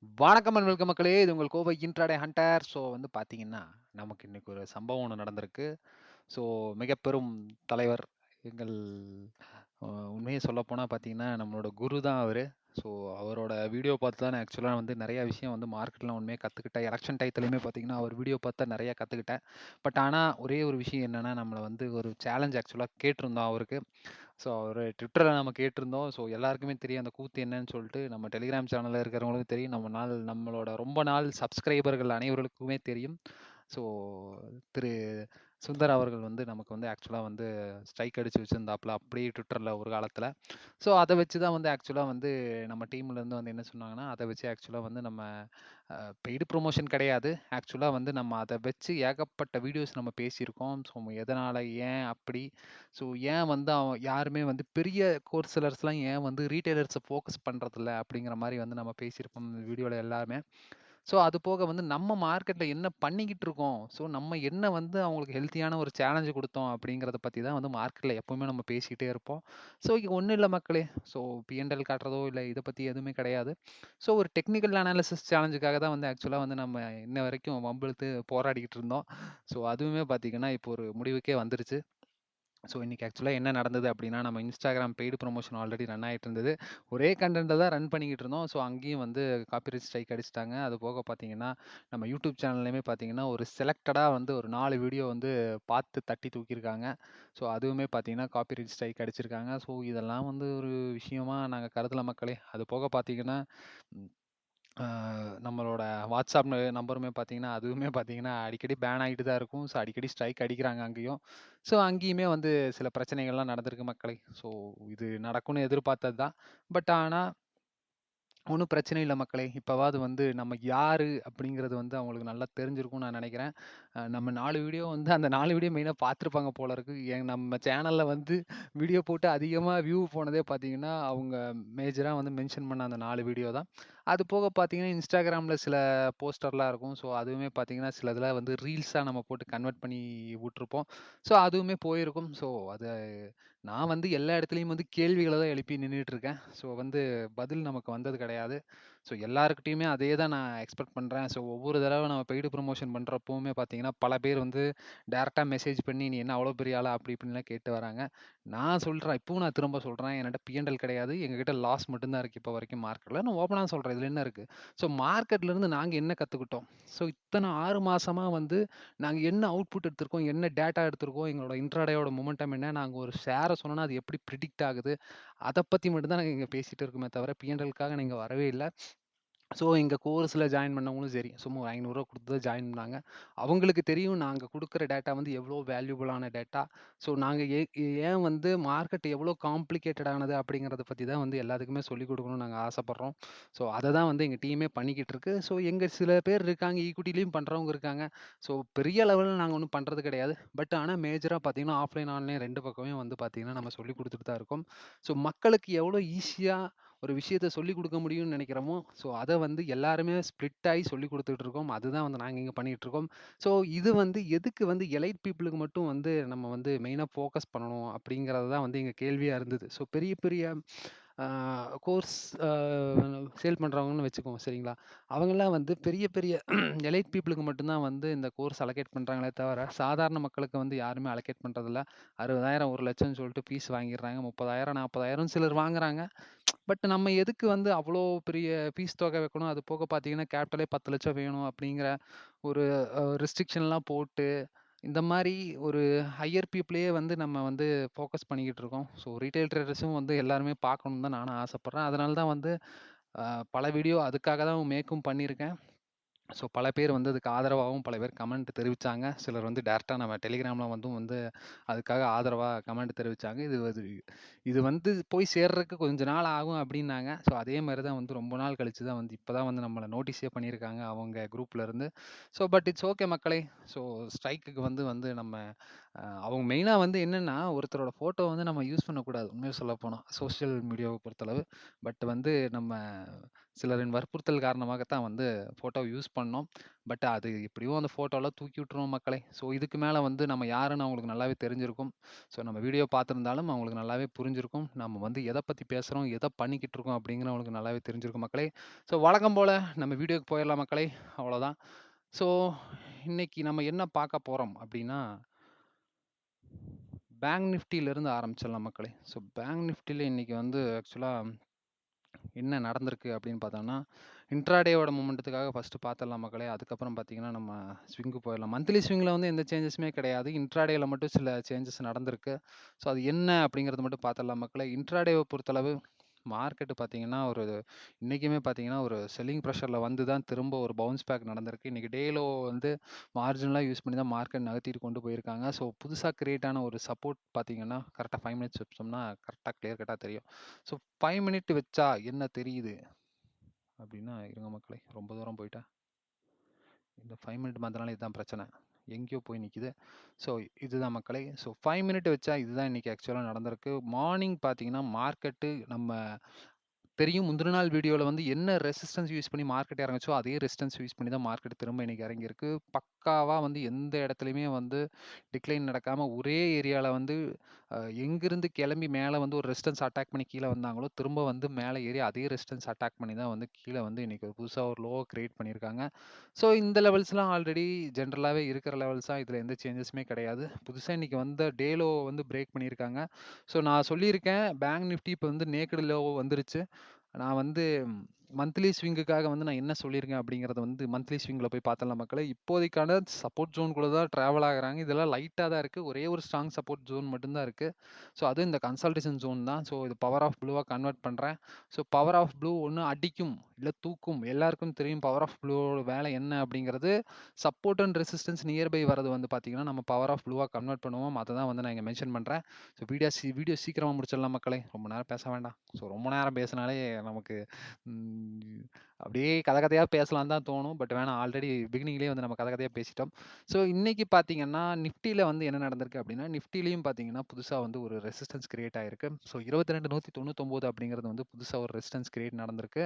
வணக்கம் and welcome மக்களே! இது உங்கள் கோவை இன்ட்ராடே ஹண்டர். ஸோ வந்து பார்த்தீங்கன்னா, நமக்கு இன்னைக்கு ஒரு சம்பவம் ஒண்ணு நடந்திருக்கு. ஸோ மிகப்பெரும் தலைவர் எங்கள் அ உண்மைய சொல்லப்போனா பார்த்தீங்கன்னா, நம்மளோட குரு தான் அவரு. ஸோ அவரோட வீடியோ பார்த்து தான் நான் ஆக்சுவலா வந்து நெறைய விஷயம் வந்து மார்க்கெட்ல உண்மையா கத்துக்கிட்டேன். எலக்ஷன் டயத்துலயுமே பார்த்தீங்கன்னா, அவர் வீடியோ பார்த்து தான் நெறைய கத்துக்கிட்டேன். பட் ஆனா ஒரே ஒரு விஷயம் என்னன்னா, நம்மள வந்து ஒரு சேலஞ்ச் ஆக்சுவலா கேட்டிருந்தோம் அவருக்கு. ஸோ அவரு ட்விட்டர்ல நம்ம கேட்டிருந்தோம். ஸோ எல்லாருக்குமே தெரியும் அந்த கூத்து என்னன்னு சொல்ட்டு. நம்ம டெலிகிராம் சேனல்ல இருக்கிறவங்களுக்கும் தெரியும். நம்மளோட ரொம்ப நாள் சப்ஸ்கிரைபர்கள் அனைவர்களுக்குமே தெரியும். ஸோ திரு சுந்தர் அவர்கள் வந்து நமக்கு வந்து ஆக்சுவலா வந்து ஸ்ட்ரைக் அடிச்சு வச்சிருந்தாப்ல அப்படியே ட்விட்டர்ல ஒரு காலத்துல. ஸோ அத வச்சு தான் வந்து ஆக்சுவலா வந்து நம்ம டீம்ல இருந்து வந்து என்ன சொன்னாங்கன்னா, அத வச்சு ஆக்சுவலா வந்து நம்ம பெய்டு ப்ரமோஷன் கிடையாது. ஆக்சுவலா வந்து நம்ம அத வச்சு ஏகப்பட்ட வீடியோஸ் நம்ம பேசியிருக்கோம். ஸோ எதனால, ஏன் அப்படி? ஸோ ஏன் வந்து யாருமே வந்து பெரிய கோர்ஸ் செல்லர்ஸ்லாம் ஏன் வந்து ரீட்டெய்லர்ஸ ஃபோக்கஸ் பண்றதில்ல? அப்படிங்கிற மாரி வந்து நம்ம பேசியிருப்போம் இந்த வீடியோல எல்லாருமே. ஸோ அது போக வந்து நம்ம மார்க்கெட்ல என்ன பண்ணிக்கிட்டு இருக்கோம்? ஸோ நம்ம என்ன வந்து அவங்களுக்கு ஹெல்த்தியான ஒரு சேலஞ்ச் குடுத்தோம் அப்படிங்கிறத பத்தி தான் வந்து மார்க்கெட்ல எப்பவுமே நம்ம பேசிட்டே இருப்போம். ஸோ இங்க ஒண்ணும் இல்ல மக்களே. ஸோ P&L காட்டுறதோ இல்ல இத பத்தி எதுவுமே கிடையாது. ஸோ ஒரு டெக்னிக்கல் அனாலிசிஸ் சேலஞ்சுக்காக தான் வந்து ஆக்சுவலா வந்து நம்ம இன்ன வரைக்கும் வம்பிழுத்து போராடிக்கிட்டு இருந்தோம். ஸோ அதுவுமே பார்த்தீங்கன்னா, இப்போ ஒரு முடிவுக்கே வந்துருச்சு. ஸோ இன்னைக்கு ஆக்சுவலா என்ன நடந்தது அப்படின்னா, நம்ம Instagram paid promotion already run ஆயிட்டு இருந்தது. ஒரே கன்டென்ட்ட தான் ரன் பண்ணிக்கிட்டு இருந்தோம். ஸோ அங்கேயும் வந்து காப்பிரைட் ஸ்ட்ரைக் அடிச்சுட்டாங்க. அது போக பார்த்தீங்கன்னா, நம்ம யூடியூப் சேனல்லயுமே பார்த்தீங்கன்னா, ஒரு செலக்டடா வந்து ஒரு 4 வீடியோ வந்து பார்த்து தட்டி தூக்கியிருக்காங்க. ஸோ அதுவுமே பார்த்தீங்கன்னா, காப்பிரைட் ஸ்ட்ரைக் அடிச்சிருக்காங்க. ஸோ இதெல்லாம் வந்து ஒரு விஷயமா நாங்க கருதல மக்களே. அது போக பார்த்தீங்கன்னா, ம் ஆ நம்மளோட வாட்ஸ்அப் நம்பருமே பார்த்தீங்கன்னா, அதுவுமே பார்த்தீங்கன்னா, அடிக்கடி பேன் ஆயிட்டு தான் இருக்கும். ஸோ அடிக்கடி ஸ்ட்ரைக் அடிக்கிறாங்க அங்கேயும். ஸோ அங்கேயுமே வந்து சில பிரச்சனைகள்லாம் நடந்திருக்கு மக்களே. ஸோ இது நடக்கும்னு எதிர்பார்த்தது தான். பட் ஆனா ஒண்ணும் பிரச்சனை இல்ல மக்களே. இப்பவாவது வந்து நம்ம யாரு அப்படிங்கிறது வந்து அவங்களுக்கு நல்லா தெரிஞ்சிருக்கும்னு நான் நெனைக்கிறேன். நம்ம 4 வீடியோ வந்து அந்த 4 வீடியோ மெயினா பார்த்துருப்பாங்க போல இருக்கு. நம்ம சேனல்ல வந்து வீடியோ போட்டு அதிகமா வியூ போனதே பார்த்தீங்கன்னா, அவங்க மேஜரா வந்து மென்ஷன் பண்ண அந்த 4 வீடியோ தான். அது போக பார்த்தீங்கன்னா, Instagramல சில போஸ்டர்லாம் இருக்கும். ஸோ அதுவுமே பார்த்தீங்கன்னா, சிலதுல வந்து ரீல்ஸா நம்ம போட்டு கன்வெர்ட் பண்ணி விட்டுருப்போம். ஸோ அதுவுமே போயிருக்கும். ஸோ அது நான் வந்து எல்லா இடத்துலயும் வந்து கேள்விகள தான் எழுப்பி நின்னுட்டு இருக்கேன். ஸோ வந்து பதில் நமக்கு வந்தது கிடையாது. ஸோ எல்லார்கிட்டயுமே அதே தான் நான் எக்ஸ்பெக்ட் பண்றேன். ஸோ ஒவ்வொரு தடவ நம்ம பெய்டு ப்ரமோஷன் பண்றப்பவுமே பார்த்தீங்கன்னா, பல பேர் வந்து டைரக்ட்டா மெசேஜ் பண்ணி, "நீ என்ன அவ்வளோ பெரிய ஆளா?" அப்படி இப்படின்லாம் கேட்டு வராங்க. நான் சொல்றேன், இப்பவும் நான் திரும்ப சொல்றேன். என்கிட்ட P&L கிடையாது. எங்ககிட்ட லாஸ் மட்டும் தான் இருக்கு இப்போ வரைக்கும் மார்க்கெட்ல. நான் ஓப்பனா சொல்றேன். இதுல என்ன இருக்கு? ஸோ மார்க்கெட்ல இருந்து நாங்க என்ன கத்துக்கிட்டோம்? ஸோ இத்தன 6 மாசமா வந்து நாங்க என்ன அவுட்புட் எடுத்திருக்கோம்? என்ன டேட்டா எடுத்திருக்கோம்? எங்களோட இன்ட்ராடேயோட மொமெண்டம் என்ன? நாங்க ஒரு ஷேர சொன்னோம்னா, அது எப்படி பிரெடிக்ட் ஆகுது? அத பத்தி மட்டும் தான் நாங்க இங்க பேசிட்டு இருக்கோமே தவிர, P&Lக்காக நான் இங்க வரவே இல்ல. ஸோ எங்க கோர்ஸ்ல ஜாயின் பண்ணவங்களும் சரி, சும்மா ஒரு ரூ. 500 குடுத்து தான் ஜாயின் பண்ணாங்க. அவங்களுக்கு தெரியும் நாங்க குடுக்குற டேட்டா வந்து எவ்ளோ வேல்யூபிளான டேட்டா. ஸோ நாங்க ஏன் வந்து மார்க்கெட் எவ்ளோ காம்ப்ளிகேட்டட் ஆனது அப்படிங்கிறத பத்தி தான் வந்து எல்லாத்துக்குமே சொல்லிக் குடுக்கணும்னு நாங்க ஆசைப்படுறோம். ஸோ அத தான் வந்து எங்க டீமே பண்ணிக்கிட்டு இருக்கு. ஸோ எங்க சில பேர் இருக்காங்க, ஈக்விட்டிலயும் பண்றவங்க இருக்காங்க. ஸோ பெரிய லெவல்ல நாங்க ஒண்ணும் பண்றது கிடையாது. பட் ஆனா மேஜரா பார்த்தீங்கன்னா, ஆஃப்லைன், ஆன்லைன் 2 பக்கமே வந்து பார்த்தீங்கன்னா, நம்ம சொல்லிக் குடுத்துட்டு தான் இருக்கோம். ஸோ மக்களுக்கு எவ்ளோ ஈஸியா ஒரு விஷயத்த சொல்லிக் குடுக்க முடியும்னு நெனைக்கிறோமோ, ஸோ அத வந்து எல்லாருமே ஸ்ப்ளிட் ஆயி சொல்லிக் குடுத்துட்டு இருக்கோம். அதுதான் வந்து நாங்க இங்க பண்ணிட்டு இருக்கோம். ஸோ இது வந்து எதுக்கு வந்து எலைட் பீப்பிளுக்கு மட்டும் வந்து நம்ம வந்து மெயினா ஃபோக்கஸ் பண்ணணும் அப்படிங்கிறது தான் வந்து எங்க கேள்வியா இருந்தது. ஸோ பெரிய பெரிய ஆ கோர்ஸ் அ சேல் பண்றவங்கன்னு வச்சுக்குவோம் சரிங்களா? அவங்கலாம் வந்து பெரிய பெரிய எலைட் பீப்பிளுக்கு மட்டும் தான் வந்து இந்த கோர்ஸ் அலோகேட் பண்றாங்களே தவிர, சாதாரண மக்களுக்கு வந்து யாருமே அலோகேட் பண்றதில்ல. 60,000 1,00,000 சொல்லிட்டு ஃபீஸ் வாங்கிடுறாங்க. 30,000 40,000 சிலர் வாங்குறாங்க. பட் நம்ம எதுக்கு வந்து அவ்வளோ பெரிய ஃபீஸ் தொகை வைக்கணும்? அது போக பார்த்தீங்கன்னா, கேப்பிட்டலே 10,00,000 வேணும் அப்படிங்கிற ஒரு ரெஸ்ட்ரிக்ஷன்லாம் போட்டு, இந்த மாரி ஒரு ஹையர் பீப்பிளையே வந்து நம்ம வந்து ஃபோக்கஸ் பண்ணிக்கிட்டு இருக்கோம். ஸோ ரீட்டெயில் ட்ரேடர்ஸும் வந்து எல்லாருமே பார்க்கணும்னு தான் நானும் ஆசைப்படுறேன். அதனால தான் வந்து பல வீடியோ அதுக்காக தான் மேக்கும் பண்ணியிருக்கேன். ஸோ பல பேர் வந்து அதுக்கு ஆதரவாவும் பல பேர் கமெண்ட் தெரிவிச்சாங்க. சிலர் வந்து டைரக்ட்டா நம்ம டெலிகிராம்ல வந்து அதுக்காக ஆதரவா கமெண்ட் தெரிவிச்சாங்க. இது வந்து போய் சேர்றதுக்கு கொஞ்ச நாள் ஆகும் அப்டின்னாங்க. ஸோ அதே மாரி தான் வந்து ரொம்ப நாள் கழிச்சு தான் வந்து இப்ப தான் வந்து நம்மள நோட்டீஸே பண்ணியிருக்காங்க அவங்க குரூப்ல இருந்து. ஸோ பட் இட்ஸ் ஓகே மக்களே. ஸோ ஸ்ட்ரைக்குக்கு வந்து வந்து நம்ம அவங்க மெயினா வந்து என்னன்னா, ஒருத்தரோட ஃபோட்டோ வந்து நம்ம யூஸ் பண்ணக்கூடாது. உண்மைய சொல்லப்போனா. சோசியல் மீடியாவ பொறுத்தளவு. பட் வந்து நம்ம சிலரின் வற்புறுத்தல் காரணமாகத்தான் வந்து ஃபோட்டோவ யூஸ் பண்ணோம். பட் அது எப்படியோ அந்த ஃபோட்டோலாம் தூக்கி விட்டுருவோம் மக்களே. ஸோ இதுக்கு மேல வந்து நம்ம யாருன்னு அவங்களுக்கு நல்லாவே தெரிஞ்சிருக்கும். ஸோ நம்ம வீடியோ பார்த்திருந்தாலும் அவங்களுக்கு நல்லாவே புரிஞ்சிருக்கும். நம்ம வந்து எத பத்தி பேசுறோம், எத பண்ணிக்கிட்டு இருக்கோம் அப்படிங்கிறது அவங்களுக்கு நல்லாவே தெரிஞ்சிருக்கும் மக்களே. ஸோ வழக்கம் போல நம்ம வீடியோக்கு போயிரலாம் மக்களே. அவ்வளோதான். ஸோ இன்னைக்கு நம்ம என்ன பார்க்க போறோம் அப்படின்னா பேங்க் நிஃப்டிலருந்து ஆரம்பிச்சிடலாம் மக்களே. ஸோ பேங்க் நிஃப்டில இன்னைக்கு வந்து ஆக்சுவலா என்ன நடந்திருக்கு அப்படின்னு பார்த்தோம்னா, இன்ட்ராடேவோட மொமெண்டத்துக்காக ஃபர்ஸ்ட்டு பார்த்துடலாம் மக்களே. அதுக்கப்புறம் பார்த்தீங்கன்னா, நம்ம ஸ்விங்கு போயிடலாம். மந்த்லி ஸ்விங்ல வந்து எந்த சேஞ்சஸுமே கிடையாது. இன்ட்ராடேல மட்டும் சில சேஞ்சஸ் நடந்திருக்கு. ஸோ அது என்ன அப்படிங்கிறத மட்டும் பார்த்துடலாம் மக்களே. இன்ட்ராடேவ பொறுத்தளவு மார்க்கெட் பார்த்தீங்கன்னா, இன்னைக்குமே பார்த்தீங்கன்னா, ஒரு செல்லிங் பிரஷர்ல வந்து தான் திரும்ப ஒரு பவுன்ஸ் பேக் நடந்திருக்கு. இன்னைக்கு டே லோ வந்து மார்ஜினலா யூஸ் பண்ணி தான் மார்க்கெட் நகர்த்திட்டு கொண்டு போயிருக்காங்க. ஸோ புதுசா கிரியேட் ஆன ஒரு சப்போர்ட் பார்த்தீங்கன்னா, கரெக்ட்டா 5 மினிட்ஸ் வச்சோம்னா கரெக்ட்டா கிளியர் கட்டா தெரியும். ஸோ 5 மினிட் வச்சா என்ன தெரியுது? அப்டின்னா, இருங்க மக்களே, ரொம்ப தூரம் போயிட்டேன். இந்த 5 மினிட் மாத்துனாலே இதுதான் பிரச்சனை. எங்கேயோ போய் நிக்குது. ஸோ இதுதான் மக்களே. ஸோ 5 மினிட் வச்சா இதுதான் இன்னைக்கு ஆக்சுவலா நடந்திருக்கு. மார்னிங் பார்த்தீங்கன்னா, மார்க்கெட்டு நம்ம தெரியும். முந்தின நாள் வீடியோல வந்து என்ன ரெசிஸ்டன்ஸ் யூஸ் பண்ணி மார்க்கெட் இறங்குச்சோ, அதே ரெசிஸ்டன்ஸ் யூஸ் பண்ணி தான் மார்க்கெட் திரும்ப இன்னைக்கு இறங்கியிருக்கு. பக்காவா வந்து எந்த இடத்துலயுமே வந்து டிக்ளைன் நடக்காம ஒரே ஏரியால வந்து எங்கிருந்து கிளம்பி மேல வந்து ஒரு ரெசிஸ்டன்ஸ் அட்டாக் பண்ணி கீழ வந்தாங்களோ, திரும்ப வந்து மேல ஏறி அதே ரெசிஸ்டன்ஸ் அட்டாக் பண்ணி தான் வந்து கீழ வந்து இன்னைக்கு புதுசா ஒரு லோவ கிரியேட் பண்ணியிருக்காங்க. ஸோ இந்த லெவல்ஸ்லாம் ஆல்ரெடி ஜெனரலாவே இருக்கிற லெவல்ஸ் தான். இதுல எந்த சேஞ்சஸுமே கிடையாது. புதுசா இன்னைக்கு வந்த டே லோ வந்து பிரேக் பண்ணியிருக்காங்க. ஸோ நான் சொல்லியிருக்கேன், பேங்க் நிஃப்டி இப்ப வந்து நேக்கட் லோ வந்துருச்சு. நான் வந்து மந்த்லி ஸ்விங்குக்காக வந்து நான் என்ன சொல்லியிருக்கேன் அப்படிங்கிறத வந்து மந்த்லி ஸ்விங்ல போய் பார்த்துடலாம் மக்களே. இப்போதைக்கான சப்போர்ட் ஜோன்குள்ள தான் டிராவல் ஆகுறாங்க. இதெல்லாம் லைட்டா தான் இருக்கு. ஒரே ஒரு ஸ்ட்ராங் சப்போர்ட் ஜோன் மட்டும் தான் இருக்கு. ஸோ அதுவும் இந்த கன்சல்டேஷன் ஜோன் தான். ஸோ இது பவர் ஆஃப் ப்ளூவா கன்வெர்ட் பண்றேன். ஸோ பவர் ஆஃப் ப்ளூ ஒண்ணு அடிக்கும், இல்ல தூக்கும். எல்லாருக்கும் தெரியும் பவர் ஆஃப் ப்ளூவோட வேலை என்ன அப்படிங்கிறது. சப்போர்ட் அண்ட் ரெசிஸ்டன்ஸ் நியர்பை வரது வந்து பார்த்தீங்கன்னா, நம்ம பவர் ஆஃப் ப்ளூவா கன்வெர்ட் பண்ணுவோம். அத தான் வந்து நான் இங்க மென்ஷன் பண்றேன். ஸோ வீடியோ சீக்கிரமா முடிச்சிடலாம் மக்களே. ரொம்ப நேரம் பேச வேண்டாம். ஸோ ரொம்ப நேரம் பேசினாலே நமக்கு ம். அப்படியே கத கதையா பேசலான்னு தான் தோணும். பட் வேணாம். ஆல்ரெடி பிகினிங்லேயே வந்து நம்ம கத கதையா பேசிட்டோம். ஸோ இன்னைக்கு பார்த்தீங்கன்னா, நிஃப்டில வந்து என்ன நடந்திருக்கு அப்படின்னா, நிஃப்டிலயும் பார்த்தீங்கன்னா, புதுசா வந்து ஒரு ரெசிஸ்டன்ஸ் கிரியேட் ஆயிருக்கு. ஸோ 22,199 அப்படிங்கிறது வந்து புதுசா ஒரு ரெசிஸ்டன்ஸ் கிரியேட் நடந்திருக்கு.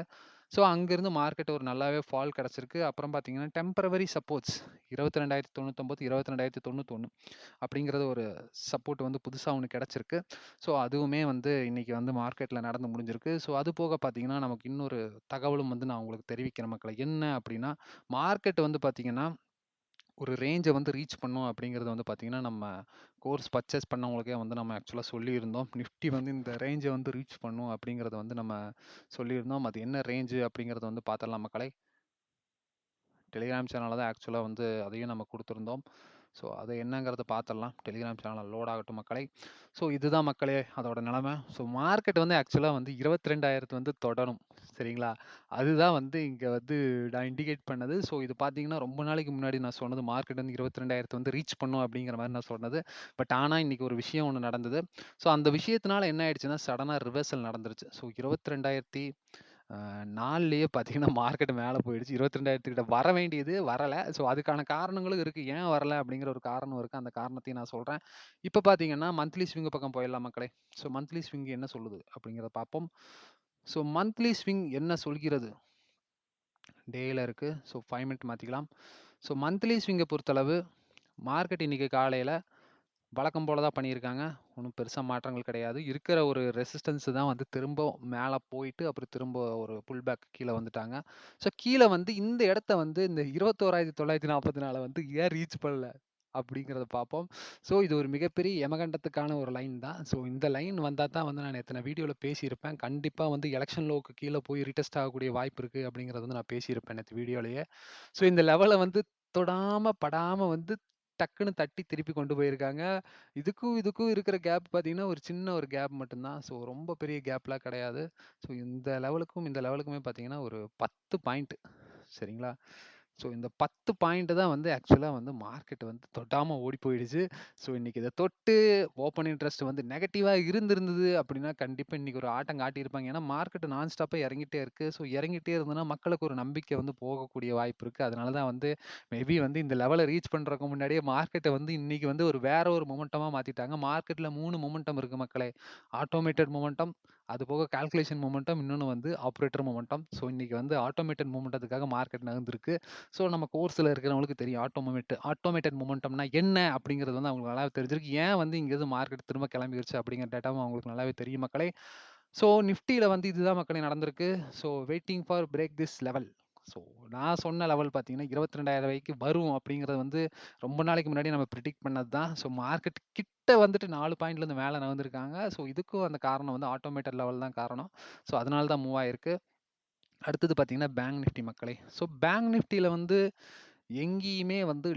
ஸோ அங்கேருந்து மார்க்கெட் ஒரு நல்லாவே ஃபால் கிடைச்சிருக்கு. அப்புறம் பார்த்தீங்கன்னா, டெம்பரவரி சப்போர்ட்ஸ் 22,099, 22,091 அப்படிங்கிறது ஒரு சப்போர்ட் வந்து புதுசா ஒண்ணு கிடைச்சிருக்கு. ஸோ அதுவுமே வந்து இன்னைக்கு வந்து மார்க்கெட்ல நடந்து முடிஞ்சிருக்கு. ஸோ அது போக பார்த்தீங்கன்னா, நமக்கு இன்னொரு தகவலும் வந்து நான் உங்களுக்கு தெரிவிக்கிறேன் மக்களே. என்ன அப்படின்னா, மார்க்கெட் வந்து பார்த்தீங்கன்னா, ஒரு ரேஞ்ச வந்து ரீச் பண்ணும் அப்படிங்கிறது வந்து பார்த்தீங்கன்னா, நம்ம கோர்ஸ் பர்ச்சேஸ் பண்ணவங்களுக்கே வந்து நம்ம ஆக்சுவலா சொல்லியிருந்தோம். நிஃப்டி வந்து இந்த ரேஞ்ச வந்து ரீச் பண்ணும் அப்படிங்கிறத வந்து நம்ம சொல்லியிருந்தோம். அது என்ன ரேஞ்சு அப்படிங்கிறத வந்து பார்த்துடலாம் மக்களே. டெலிகிராம் சேனல்ல தான் ஆக்சுவலா வந்து அதையும் நம்ம குடுத்துருந்தோம். ஸோ அது என்னங்கிறத பார்த்துடலாம். டெலிகிராம் சேனல்ல லோட் ஆகட்டும் மக்களே. ஸோ இதுதான் மக்களே அதோட நிலைமை. ஸோ மார்க்கெட் வந்து ஆக்சுவலா வந்து 22,000 வந்து தொடரும். சரிங்களா? அதுதான் வந்து இங்க வந்து நான் இண்டிகேட் பண்ணது. ஸோ இது பார்த்தீங்கன்னா, ரொம்ப நாளைக்கு முன்னாடி நான் சொன்னது மார்க்கெட் வந்து 22,000 வந்து ரீச் பண்ணும் அப்படிங்கிற மாரி நான் சொன்னது. பட் ஆனா இன்னைக்கு ஒரு விஷயம் ஒண்ணு நடந்தது. ஸோ அந்த விஷயத்தினால என்ன ஆயிடுச்சுன்னா, சடனா ரிவர்சல் நடந்துருச்சு. ஸோ 22,000 4லயே பார்த்தீங்கன்னா மார்க்கெட் மேல போயிடுச்சு. 22,000 கிட்ட வர வேண்டியது வரல. ஸோ அதுக்கான காரணங்களும் இருக்கு. ஏன் வரல அப்படிங்கிற ஒரு காரணம் இருக்கு. அந்த காரணத்தையும் நான் சொல்றேன். இப்ப பார்த்தீங்கன்னா, மந்த்லி ஸ்விங் பக்கம் போயிடலாம் மக்களே. ஸோ மந்த்லி ஸ்விங் என்ன சொல்லுது அப்படிங்கிறத பார்ப்போம். ஸோ மந்த்லி ஸ்விங் என்ன சொல்கிறது? டேல இருக்கு. ஸோ 5 மினிட் மாத்திக்கலாம். ஸோ மந்த்லி ஸ்விங்க பொறுத்தளவு மார்க்கெட் இன்னைக்கு காலையில வழக்கம் போல தான் பண்ணியிருக்காங்க. ஒண்ணும் பெருசா மாற்றங்கள் கிடையாது. இருக்கிற ஒரு ரெசிஸ்டன்ஸ் தான் வந்து திரும்ப மேல போயிட்டு, அப்புறம் திரும்ப ஒரு புல் பேக் கீழ வந்துட்டாங்க. ஸோ கீழ வந்து இந்த இடத்த வந்து இந்த 21,944 வந்து ஏன் ரீச் பண்ணல? அப்படிங்கிறத பார்ப்போம். ஸோ இது ஒரு மிகப்பெரிய எமகண்டத்துக்கான ஒரு லைன் தான். ஸோ இந்த லைன் வந்தா தான் வந்து நான் நேத்து வீடியோல பேசியிருப்பேன். கண்டிப்பா வந்து எலக்ஷன் லோக்கு கீழ போய் ரீடெஸ்ட் ஆகக்கூடிய வாய்ப்பு இருக்கு அப்படிங்கிறத வந்து நான் பேசியிருப்பேன் நேத்து வீடியோலயே. ஸோ இந்த லெவல வந்து தொடாம, படாம வந்து டக்குன்னு தட்டி திருப்பி கொண்டு போயிருக்காங்க. இதுக்கும் இருக்கிற கேப் பார்த்தீங்கன்னா, ஒரு சின்ன ஒரு கேப் மட்டும் தான். ஸோ ரொம்ப பெரிய கேப்லாம் கிடையாது. ஸோ இந்த லெவலுக்கும், இந்த லெவலுக்குமே பார்த்தீங்கன்னா, ஒரு 10 பாயிண்ட் சரிங்களா? ஸோ இந்த 10 பாயிண்ட் தான் வந்து ஆக்சுவலா வந்து மார்க்கெட் வந்து தொடாம ஓடி போயிடுச்சு. ஸோ இன்னைக்கு இத தொட்டு ஓப்பன் இன்ட்ரெஸ்ட் வந்து நெகட்டிவா இருந்திருந்தது அப்படின்னா, கண்டிப்பா இன்னைக்கு ஒரு ஆட்டம் காட்டியிருப்பாங்க. ஏன்னா மார்க்கெட் நான் ஸ்டாப்பா இறங்கிட்டே இருக்கு. ஸோ இறங்கிட்டே இருந்ததுன்னா, மக்களுக்கு ஒரு நம்பிக்கை வந்து போகக்கூடிய வாய்ப்பு இருக்கு. அதனால தான் வந்து மேபி வந்து இந்த லெவல ரீச் பண்றதுக்கு முன்னாடியே மார்க்கெட்ட வந்து இன்னைக்கு வந்து ஒரு வேற ஒரு மொமெண்டமா மாத்திட்டாங்க. மார்க்கெட்ல 3 மொமெண்டம் இருக்கு மக்களே. ஆட்டோமேட்டட் மொமெண்டம், அது போக கால்குலேஷன் மொமெண்டம், இன்னொன்னு வந்து ஆப்பரேட்டர் மொமெண்டம். ஸோ இன்னைக்கு வந்து ஆட்டோமேட்டட் மொமெண்டத்துக்காக மார்க்கெட் நகர்ந்திருக்கு. ஸோ நம்ம கோர்ஸ்ல இருக்கிறவங்களுக்கு தெரியும். ஆட்டோமேட்டட் மொமெண்டம்னா என்ன? அப்படிங்கிறது வந்து அவங்களுக்கு நல்லாவே தெரிஞ்சிருக்கு. ஏன் வந்து இங்கேருந்து மார்க்கெட் திரும்ப கிளம்பிருச்சு அப்படிங்கிற டேட்டாவும் அவங்களுக்கு நல்லாவே தெரியும் மக்களே. ஸோ நிஃப்டில வந்து இதுதான் மக்களே நடந்திருக்கு. So waiting for break this level. So நான் சொன்ன லெவல் பார்த்தீங்கன்னா, 22,000 வரைக்கும் வரும் அப்படிங்கிறது வந்து ரொம்ப நாளைக்கு முன்னாடி நம்ம பிரெடிக்ட் பண்ணது தான். ஸோ மார்க்கெட் கிட்ட வந்துட்டு 4 பாயிண்ட்லேருந்து மேல நகர்ந்திருக்காங்க. ஸோ இதுக்கும் அந்த காரணம் வந்து ஆட்டோமேட்டட் லெவல் தான் காரணம். ஸோ அதனால தான் மூவ் ஆயிருக்கு. அடுத்தது பார்த்தீங்கன்னா, பேங்க் நிஃப்டி மக்களே. ஸோ பேங்க் நிஃப்டில வந்து எங்கேயுமே வந்து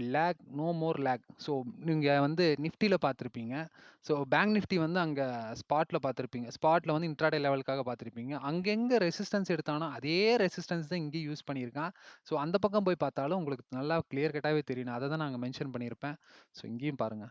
நோ மோர் லேக். ஸோ நீங்க வந்து நிஃப்டில பார்த்திருப்பீங்க. ஸோ பேங்க் நிஃப்டி வந்து அங்க ஸ்பாட்ல பார்த்திருப்பீங்க. ஸ்பாட்ல வந்து இன்ட்ராடே லெவலுக்காக பார்த்திருப்பீங்க. அங்க எங்க ரெசிஸ்டன்ஸ் எடுத்தானோ, அதே ரெசிஸ்டன்ஸ் தான் இங்கேயும் யூஸ் பண்ணியிருக்கான். ஸோ அந்த பக்கம் போய் பார்த்தாலும் உங்களுக்கு நல்லா கிளியர் கட்டாவே தெரியும். நான் அத தான் நான் அங்க மென்ஷன் பண்ணியிருப்பேன். ஸோ இங்கேயும் பாருங்க.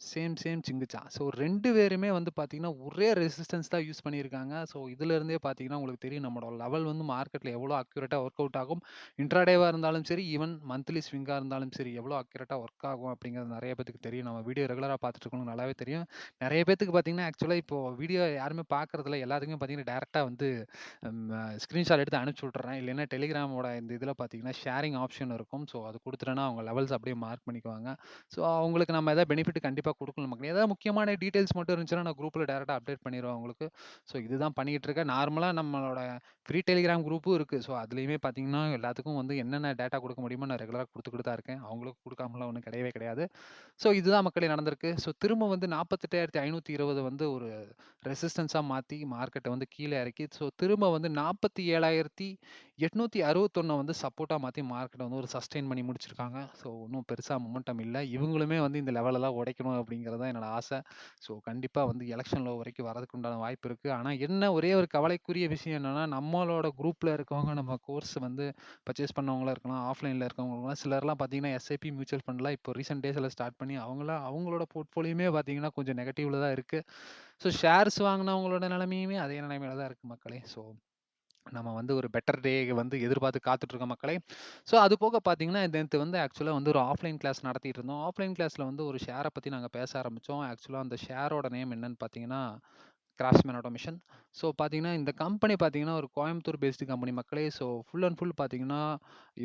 சேம் சிங்குச்சா. ஸோ 2 பேருமே வந்து பார்த்தீங்கன்னா, ஒரே ரெசிஸ்டன்ஸ் தான் யூஸ் பண்ணியிருக்காங்க. ஸோ இதிலிருந்தே பார்த்தீங்கன்னா, உங்களுக்கு தெரியும் நம்மளோட லெவல் வந்து மார்க்கெட்ல எவ்வளோ அக்யூரேட்டா ஒர்க் அவுட் ஆகும். இன்ட்ராடேவா இருந்தாலும் சரி, ஈவன் மந்த்லி ஸ்விங்கா இருந்தாலும் சரி, எவ்வளோ அக்யூரேட்டா ஒர்க் ஆகும் அப்படிங்கிறது நெறைய பேத்துக்கு தெரியும். நம்ம வீடியோ ரெகுலரா பார்த்துட்டு இருக்கவங்களுக்கு நல்லாவே தெரியும். நெறைய பேத்துக்கு பார்த்தீங்கன்னா, ஆக்சுவலா இப்போ வீடியோ யாருமே பார்க்கறதில்ல. எல்லாத்துக்குமே பார்த்தீங்கன்னா, டைரக்ட்டா வந்து ஸ்கிரீன்ஷாட் எடுத்து அனுப்பிச்சு விட்டுர்றேன். இல்லைன்னா டெலிகிராமோட இந்த இதில பார்த்தீங்கன்னா, ஷேரிங் ஆப்ஷன் இருக்கும். ஸோ அது குடுத்துட்டேன்னா, அவங்க லெவல்ஸ் அப்படியே மார்க் பண்ணிக்குவாங்க. ஸோ அவங்களுக்கு நம்ம ஏதாவது பெனிஃபிட் கண்டிப்பா குடுக்கணும் மக்களே. ஏதாவது முக்கியமான டீட்டெயில்ஸ் மட்டும் இருந்துச்சுன்னா, நான் குரூப்ல டைரக்ட்டா அப்டேட் பண்ணிருவேன் உங்களுக்கு. ஸோ இதுதான் பண்ணிக்கிட்டு இருக்கேன். நார்மலா நம்மளோட ஃப்ரீ டெலிகிராம் குரூப்பும் இருக்கு. ஸோ அதுலயுமே பார்த்தீங்கன்னா, எல்லாத்துக்கும் வந்து என்னென்ன டேட்டா குடுக்க முடியுமோ நான் ரெகுலரா குடுத்துக்கிட்டு தான் இருக்கேன். அவங்களுக்கு குடுக்காமலாம் ஒண்ணும் கிடையவே கிடையாது. ஸோ இதுதான் மக்களே நடந்திருக்கு. ஸோ திரும்ப வந்து 48,520 வந்து ஒரு ரெசிஸ்டன்ஸா மாத்தி மார்க்கெட்ட வந்து கீழ இறக்கி, ஸோ திரும்ப வந்து 47,861 வந்து சப்போர்ட்டா மாத்தி மார்க்கெட்ட வந்து ஒரு சஸ்டெயின் பண்ணி முடிச்சிருக்காங்க. ஸோ ஒண்ணும் பெருசா மொமெண்டம் இல்ல. இவங்களுமே வந்து இந்த லெவலெல்லாம் உடைக்கணும் அப்படிங்கிறது தான் என்னோட ஆசை. ஸோ கண்டிப்பா வந்து எலக்ஷன் லோ வரைக்கும் வரதுக்கு உண்டான வாய்ப்பு இருக்கு. ஆனா என்ன ஒரே ஒரு கவலைக்குரிய விஷயம் என்னன்னா, நம்மளோட குரூப்ல இருக்கவங்க, நம்ம கோர்ஸ் வந்து பர்ச்சேஸ் பண்ணவங்களா இருக்கலாம், ஆஃப்லைன்ல இருக்கவங்கலாம் சிலர்லாம் பார்த்தீங்கன்னா, எஸ்ஐபி மியூச்சுவல் ஃபண்ட்லாம் இப்போ ரீசென்ட் டேஸ்ல ஸ்டார்ட் பண்ணி அவங்களோட போர்ட்ஃபோலியோமே பார்த்தீங்கன்னா, கொஞ்சம் நெகட்டிவ்ல தான் இருக்கு. ஸோ ஷேர்ஸ் வாங்குனவங்களோட நிலைமையுமே அதே நிலைமையில தான் இருக்கு மக்களே. ஸோ நம்ம வந்து ஒரு பெட்டர் டே வந்து எதிர்பார்த்து காத்துட்டு இருக்கோம் மக்களே. ஸோ அது போக பார்த்தீங்கன்னா, நேத்து வந்து ஆக்சுவலா வந்து ஒரு ஆஃப்லைன் கிளாஸ் நடத்திட்டு இருந்தோம். ஆஃப்லைன் கிளாஸ்ல வந்து ஒரு ஷேர பத்தி நாங்க பேச ஆரம்பிச்சோம். ஆக்சுவலா அந்த ஷேரோட நேம் என்னன்னு பார்த்தீங்கன்னா, கிராஃப்ட்ஸ்மேன் ஆட்டோமேஷன். ஸோ பார்த்தீங்கன்னா, இந்த கம்பெனி பார்த்தீங்கன்னா, ஒரு கோயம்புத்தூர் பேஸ்டு கம்பெனி மக்களே. ஸோ ஃபுல் அண்ட் ஃபுல் பார்த்தீங்கன்னா,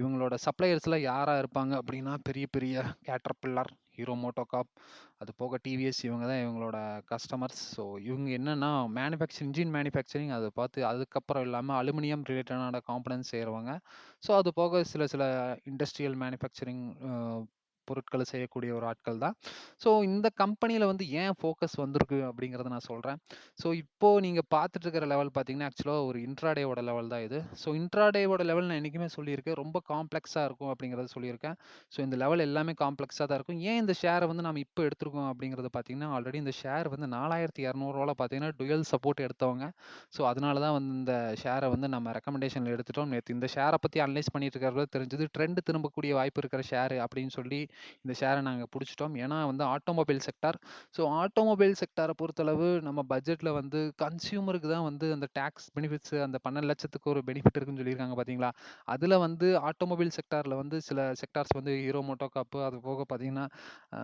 இவங்களோட சப்ளையர்ஸ்லாம் யாரா இருப்பாங்க அப்படின்னா, பெரிய பெரிய கேட்டர்பில்லர், ஹீரோ மோட்டோகார்ப், அது போக டிவிஎஸ் இவங்க தான் இவங்களோட கஸ்டமர்ஸ். ஸோ இவங்க என்னன்னா இன்ஜின் மேனுஃபேக்சரிங் அத பார்த்து அதுக்கப்புறம் இல்லாம அலுமினியம் ரிலேட்டடான காம்போனன்ட்ஸ் செய்றவங்க. ஸோ அது போக சில சில இண்டஸ்ட்ரியல் மேனுஃபேக்சரிங் பொருட்கள செய்யக்கூடிய ஒரு ஆட்கள் தான். ஸோ இந்த கம்பெனியில வந்து ஏன் ஃபோக்கஸ் வந்திருக்கு அப்படிங்கிறத நான் சொல்றேன். ஸோ இப்போ நீங்க பார்த்துட்டு இருக்கிற லெவல் பார்த்தீங்கன்னா, ஆக்சுவலா ஒரு இன்ட்ராடேவோட லெவல் தான் இது. ஸோ இன்ட்ராடேவோட லெவல் நான் என்னைக்குமே சொல்லியிருக்கேன். ரொம்ப காம்ப்ளக்ஸா இருக்கும் அப்படிங்கிறத சொல்லியிருக்கேன். ஸோ இந்த லெவல் எல்லாமே காம்ப்ளக்ஸா தான் இருக்கும். ஏன் இந்த ஷேர வந்து நாம இப்ப எடுத்திருக்கோம் அப்படிங்கிறது பார்த்தீங்கன்னா, ஆல்ரெடி இந்த ஷேர் வந்து 4,200 பார்த்தீங்கன்னா, டுயல் சப்போர்ட் எடுத்தவங்க. ஸோ அதனால தான் வந்து இந்த ஷேர வந்து நம்ம ரெக்கமெண்டேஷன்ல எடுத்துட்டோம். நேத்து இந்த ஷேர பத்தி அனலைஸ் பண்ணிட்டு இருக்கிறப்ப தெரிஞ்சது, ட்ரெண்ட் திரும்பக்கூடிய வாய்ப்பு இருக்கிற ஷேர் அப்படின்னு சொல்லி இந்த ஷேர நாங்க புடிச்சுட்டோம். ஏன்னா வந்து ஆட்டோமொபைல் செக்டார். ஸோ ஆட்டோமொபைல் செக்டார பொறுத்தளவு நம்ம பட்ஜெட்ல வந்து கன்சியூமருக்கு தான் வந்து அந்த டாக்ஸ் பெனிஃபிட்ஸ் அந்த 12,00,000க்கு ஒரு பெனிஃபிட் இருக்குன்னு சொல்லியிருக்காங்க பார்த்தீங்களா? அதுல வந்து ஆட்டோமொபைல் செக்டார்ல வந்து சில செக்டார்ஸ் வந்து ஹீரோ மோட்டோகார்ப் அது போக பார்த்தீங்கன்னா, அ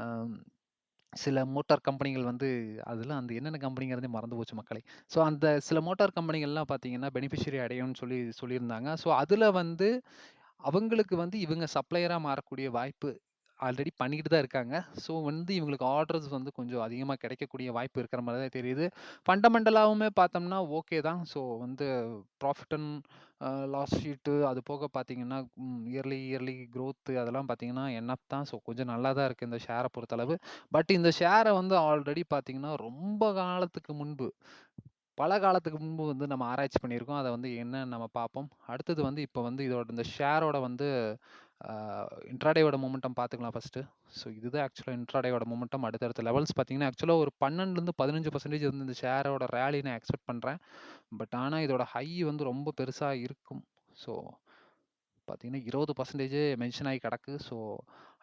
சில மோட்டார் கம்பெனிகள் வந்து அதெல்லாம் அந்த என்னென்ன கம்பெனிங்கிறதே மறந்து போச்சு மக்களே. ஸோ அந்த சில மோட்டார் கம்பெனிகள்லாம் பார்த்தீங்கன்னா, பெனிஃபிஷியரி அடையும்னு சொல்லியிருந்தாங்க. ஸோ அதுல வந்து அவங்களுக்கு வந்து இவங்க சப்ளையரா மாறக்கூடிய வாய்ப்பு ஆல்ரெடி பண்ணிக்கிட்டு தான் இருக்காங்க. ஸோ வந்து இவங்களுக்கு ஆர்டர்ஸ் வந்து கொஞ்சம் அதிகமா கிடைக்கக்கூடிய வாய்ப்பு இருக்கிற மாரி தான் தெரியுது. ஃபண்டமெண்டலாவுமே பார்த்தோம்னா ஓகே தான். ஸோ வந்து ப்ராஃபிட் அண்ட் லாஸ் ஷீட்டு அது போக பார்த்தீங்கன்னா, இயர்லி குரோத் அதெல்லாம் பார்த்தீங்கன்னா என்எஃப் தான். ஸோ கொஞ்சம் நல்லா தான் இருக்கு இந்த ஷேர பொறுத்தளவு. பட் இந்த ஷேர வந்து ஆல்ரெடி பார்த்தீங்கன்னா, ரொம்ப காலத்துக்கு முன்பு பல காலத்துக்கு முன்பு வந்து நம்ம ஆராய்ச்சி பண்ணியிருக்கோம். அத வந்து என்னன்னு நம்ம பார்ப்போம். அடுத்தது வந்து இப்ப வந்து இதோட இந்த ஷேரோட வந்து அ இன்ட்ராடேவோட மொமெண்டம் பார்த்துக்கலாம் ஃபர்ஸ்ட்டு. ஸோ இதுதான் ஆக்சுவலா இன்ட்ராடேவோட மொமெண்டம். அடுத்தடுத்த லெவல்ஸ் பார்த்தீங்கன்னா, ஆக்சுவலா ஒரு 12லருந்து 15% வந்து இந்த ஷேரோட ரேலி நான் எக்ஸ்பெக்ட் பண்றேன். பட் ஆனா இதோட ஹை வந்து ரொம்ப பெருசா இருக்கும். ஸோ பார்த்தீங்கன்னா, 20% மென்ஷன் ஆகி கிடக்கு. ஸோ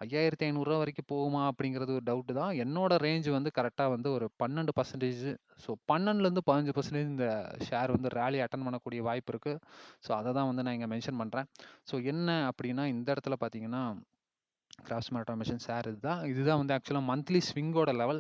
ரூ. 5,500 வரைக்கும் போகுமா? அப்படிங்கிறது ஒரு டவுட் தான். என்னோட ரேஞ்ச் வந்து கரெக்ட்டா வந்து ஒரு 12%. ஸோ 12லருந்து 15% இந்த ஷேர் வந்து ராலி அட்டெண்ட் பண்ணக்கூடிய வாய்ப்பு இருக்கு. ஸோ அத தான் வந்து நான் இங்க மென்ஷன் பண்றேன். ஸோ என்ன அப்படின்னா, இந்த இடத்துல பார்த்தீங்கன்னா கிராஃப்ட்ஸ்மேன் ஆட்டோமேஷன் ஷேர் இதுதான். இதுதான் வந்து ஆக்சுவலா மந்த்லி ஸ்விங்கோட லெவல்.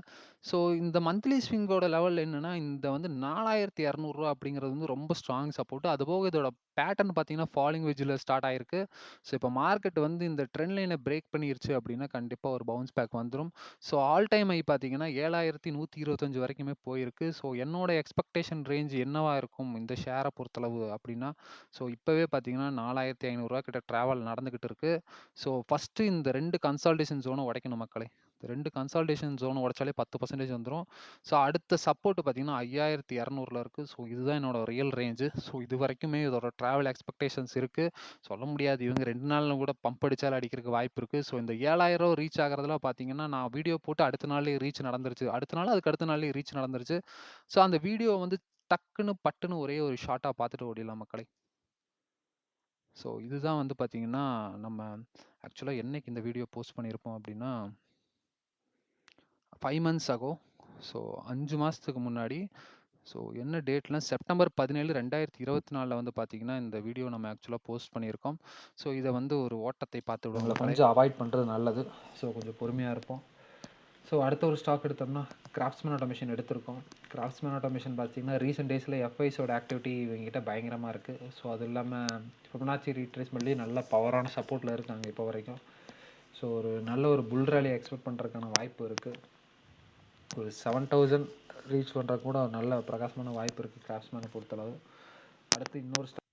ஸோ இந்த மந்த்லி ஸ்விங்கோட லெவல் என்னன்னா, இந்த வந்து ரூ. 4,200 அப்படிங்கிறது வந்து ரொம்ப ஸ்ட்ராங் சப்போர்ட். அதுபோக இதோட பேட்டர்ன் பார்த்தீங்கன்னா, ஃபாலிங் வெட்ஜ்ல ஸ்டார்ட் ஆயிருக்கு. ஸோ இப்போ மார்க்கெட் வந்து இந்த ட்ரெண்ட் லைன பிரேக் பண்ணிருச்சு அப்படின்னா, கண்டிப்பா ஒரு பவுன்ஸ் பேக் வந்துரும். ஸோ ஆல் டைம் ஹை பார்த்தீங்கன்னா, 7,125 வரைக்குமே போயிருக்கு. ஸோ என்னோட எக்ஸ்பெக்டேஷன் ரேஞ்ச் என்னவா இருக்கும் இந்த ஷேர பொறுத்தளவு அப்படின்னா, ஸோ இப்பவே பார்த்தீங்கன்னா, ரூ. 4,500 கிட்ட டிராவல் நடந்துகிட்டு இருக்கு. ஸோ ஃபர்ஸ்ட்டு இந்த 2 கன்சால்டேஷன் ஜோன உடைக்கணும் மக்களே. இந்த 2 கன்சால்டேஷன் ஜோன உடைச்சாலே 10% வந்துரும். ஸோ அடுத்த சப்போர்ட் பார்த்தீங்கன்னா, 5,200ல இருக்கு. ஸோ இதுதான் என்னோட ரியல் ரேஞ்சு. ஸோ இதுவரைக்குமே இதோட டிராவல் எக்ஸ்பெக்டேஷன்ஸ் இருக்கு. சொல்ல முடியாது. இவங்க 2 நாள்ல கூட பம்ப் அடிச்சாலும் அடிக்கிறதுக்கு வாய்ப்பு இருக்கு. ஸோ இந்த 7,000 ரீச் ஆகுறதெல்லாம் பார்த்தீங்கன்னா, நான் வீடியோ போட்டு அடுத்த நாள்லயே ரீச் நடந்துருச்சு. அடுத்த நாள் அதுக்கு அடுத்த நாள்லயே ரீச் நடந்துருச்சு. ஸோ அந்த வீடியோ வந்து டக்குன்னு, பட்டுன்னு ஒரே ஒரு ஷாட்டா பார்த்துட்டு ஓடிடலாம் மக்களே. ஸோ இதுதான் வந்து பார்த்தீங்கன்னா, நம்ம ஆக்சுவலா என்னைக்கு இந்த வீடியோ போஸ்ட் பண்ணியிருப்போம் அப்டின்னா, 5 மந்த்ஸ் அகோ. ஸோ 5 மாசத்துக்கு முன்னாடி. ஸோ என்ன டேட்னா செப்டம்பர் 17, 2024ல வந்து பார்த்தீங்கன்னா, இந்த வீடியோ நம்ம ஆக்சுவலா போஸ்ட் பண்ணியிருக்கோம். ஸோ இத வந்து ஒரு ஓட்டத்தை பார்த்து விடுங்க மக்களே. கொஞ்சம் அவாய்ட் பண்றது நல்லது. ஸோ கொஞ்சம் பொறுமையா இருப்போம். ஸோ அடுத்த ஒரு ஸ்டாக் எடுத்தோம்னா, கிராஃப்ட்ஸ்மேன் ஆட்டோமேஷன் எடுத்திருக்கோம். கிராஃப்ட்ஸ்மேன் ஆட்டோமேஷன் பார்த்தீங்கன்னா, ரீசென்ட் டேஸ்ல எஃப்ஐஸோட ஆக்டிவிட்டி இவங்ககிட்ட பயங்கரமா இருக்கு. ஸோ அது இல்லாம ஃபிபனாச்சி ரீட்ரேஸ்மெண்ட்லயும் நல்ல பவரான சப்போர்ட்ல இருக்காங்க இப்போ வரைக்கும். ஸோ ஒரு நல்ல ஒரு புல் ராலிய எக்ஸ்பெக்ட் பண்றதுக்கான வாய்ப்பு இருக்கு. ஒரு 7,000 ரீச் பண்றதுக்கு கூட ஒரு நல்ல பிரகாசமான வாய்ப்பு இருக்கு கிராஃப்ட்ஸ்மேன பொறுத்தளவு. அடுத்து இன்னொரு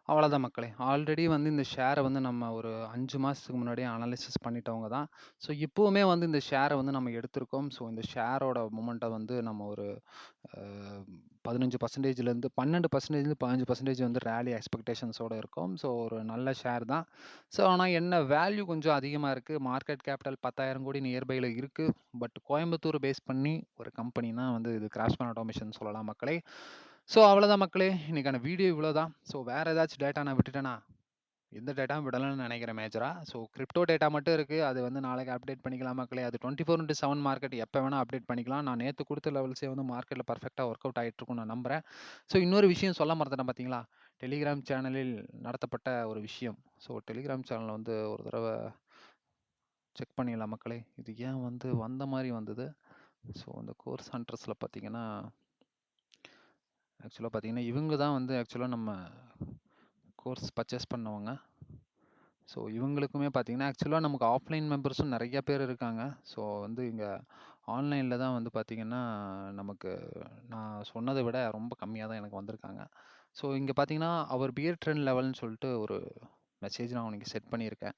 அவ்வளோதான் மக்களே. ஆல்ரெடி வந்து இந்த ஷேர வந்து நம்ம ஒரு 5 மாசத்துக்கு முன்னாடியே அனலைசிஸ் பண்ணிட்டவங்க தான். ஸோ இப்பவுமே வந்து இந்த ஷேர வந்து நம்ம எடுத்திருக்கோம். ஸோ இந்த ஷேரோட மொமெண்ட்ட வந்து நம்ம ஒரு அ 15%லேருந்து 12%லேருந்து 15% வந்து ராலி எக்ஸ்பெக்டேஷன்ஸோட இருக்கோம். ஸோ ஒரு நல்ல ஷேர் தான். ஸோ ஆனா என்ன வேல்யூ கொஞ்சம் அதிகமா இருக்கு. மார்க்கெட் கேபிட்டல் 10,000 கோடி நியர்பைல இருக்கு. பட் கோயம்புத்தூர் பேஸ் பண்ணி ஒரு கம்பெனினா வந்து இது கிராஃப்ட்ஸ்மேன் ஆட்டோமேஷன் சொல்லலாம் மக்களே. ஸோ அவ்வளோதான் மக்களே. இன்னைக்கான வீடியோ இவ்வளோதான். ஸோ வேற ஏதாச்சும் டேட்டா நான் விட்டுட்டேனா? எந்த டேட்டாவும் விடலன்னு நினைக்கிறேன் மேஜரா. ஸோ கிரிப்டோ டேட்டா மட்டும் இருக்கு. அது வந்து நாளைக்கு அப்டேட் பண்ணிக்கலாம் மக்களே. அது 24/7 மார்க்கெட் எப்ப வேணா அப்டேட் பண்ணிக்கலாம். நான் நேத்து குடுத்த லெவல்ஸே வந்து மார்க்கெட்ல பெர்ஃபெக்ட்டா ஒர்க் அவுட் ஆயிட்டு இருக்கும்னு நான் நம்புறேன். ஸோ இன்னொரு விஷயம் சொல்ல மறந்துட்டேன் பார்த்தீங்களா? டெலிகிராம் சேனலில் நடத்தப்பட்ட ஒரு விஷயம். ஸோ டெலிகிராம் சேனல்ல வந்து ஒரு தடவ செக் பண்ணிடலாம் மக்களே. இது ஏன் வந்து வந்த மாரி வந்தது? ஸோ அந்த கோர்ஸ் ஹண்டர்ஸ்ல பார்த்தீங்கன்னா, ஆக்சுவலா பார்த்தீங்கன்னா, இவங்க தான் வந்து ஆக்சுவலா நம்ம கோர்ஸ் பர்ச்சேஸ் பண்ணவங்க. ஸோ இவங்களுக்குமே பார்த்தீங்கன்னா, ஆக்சுவலா நமக்கு ஆஃப்லைன் மெம்பர்ஸும் நெறைய பேர் இருக்காங்க. ஸோ வந்து இங்க ஆன்லைன்ல தான் வந்து பார்த்தீங்கன்னா, நமக்கு நான் சொன்னத விட ரொம்ப கம்மியா தான் எனக்கு வந்திருக்காங்க. ஸோ இங்க பார்த்தீங்கன்னா, அவர் பியர் ட்ரெண்ட் லெவல்ன்னு சொல்லிட்டு ஒரு மெசேஜ் நான் உனக்கு செட் பண்ணியிருக்கேன்.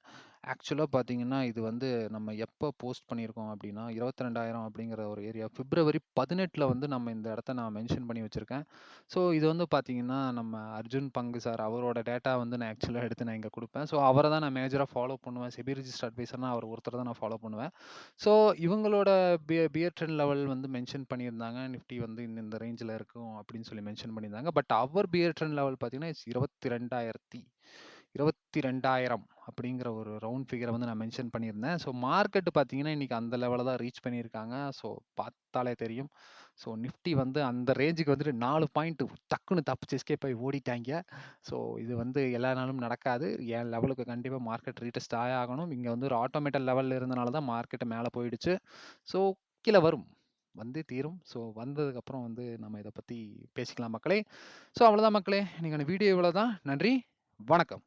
ஆக்சுவலா பார்த்தீங்கன்னா, இது வந்து நம்ம எப்போ போஸ்ட் பண்ணியிருக்கோம் அப்டின்னா, 22,000 அப்படிங்கிற ஒரு ஏரியா பிப்ரவரி 18ல வந்து நம்ம இந்த இடத்த நான் மென்ஷன் பண்ணி வச்சிருக்கேன். ஸோ இது வந்து பார்த்தீங்கன்னா, நம்ம அர்ஜுன் பங்கு சார் அவரோட டேட்டா வந்து நான் ஆக்சுவலா எடுத்து நான் இங்க குடுப்பேன். ஸோ அவர தான் நான் மேஜரா ஃபாலோ பண்ணுவேன். செபி ரிஜிஸ்டர்ட் அட்வைசர்னா அவர் ஒருத்தர தான் நான் ஃபாலோ பண்ணுவேன். ஸோ இவங்களோட பியர் ட்ரெண்ட் லெவல் வந்து மென்ஷன் பண்ணியிருந்தாங்க. நிஃப்டி வந்து இந்த இந்த ரேஞ்சில இருக்கும் அப்படின்னு சொல்லி மென்ஷன் பண்ணியிருந்தாங்க. பட் அவர் பியர் ட்ரெண்ட் லெவல் பார்த்தீங்கன்னா, 22,000 அப்படிங்கிற ஒரு ரவுண்ட் ஃபிகர வந்து நான் மென்ஷன் பண்ணியிருந்தேன். ஸோ மார்க்கெட் பார்த்தீங்கன்னா, இன்னைக்கு அந்த லெவல தான் ரீச் பண்ணியிருக்காங்க. ஸோ பார்த்தாலே தெரியும். ஸோ நிஃப்டி வந்து அந்த ரேஞ்சுக்கு வந்துட்டு 4 பாயிண்ட் டக்குன்னு தப்பிச்சு எஸ்கேப் ஆயி ஓடிட்டாய்ங்க. ஸோ இது வந்து எல்லா நாளும் நடக்காது. என் லெவலுக்கு கண்டிப்பா மார்க்கெட் ரீடெஸ்ட் ஆயே ஆகணும். இங்க வந்து ஒரு ஆட்டோமேட்டட் லெவல்ல இருந்தனால தான் மார்க்கெட் மேல போயிடுச்சு. ஸோ கீழ வரும். வந்தே தீரும். ஸோ வந்ததுக்கப்புறம் வந்து நம்ம இத பத்தி பேசிக்கலாம் மக்களே. ஸோ அவ்வளோதான் மக்களே. இன்னைக்கான வீடியோ இவ்வளோதான். நன்றி. வணக்கம்.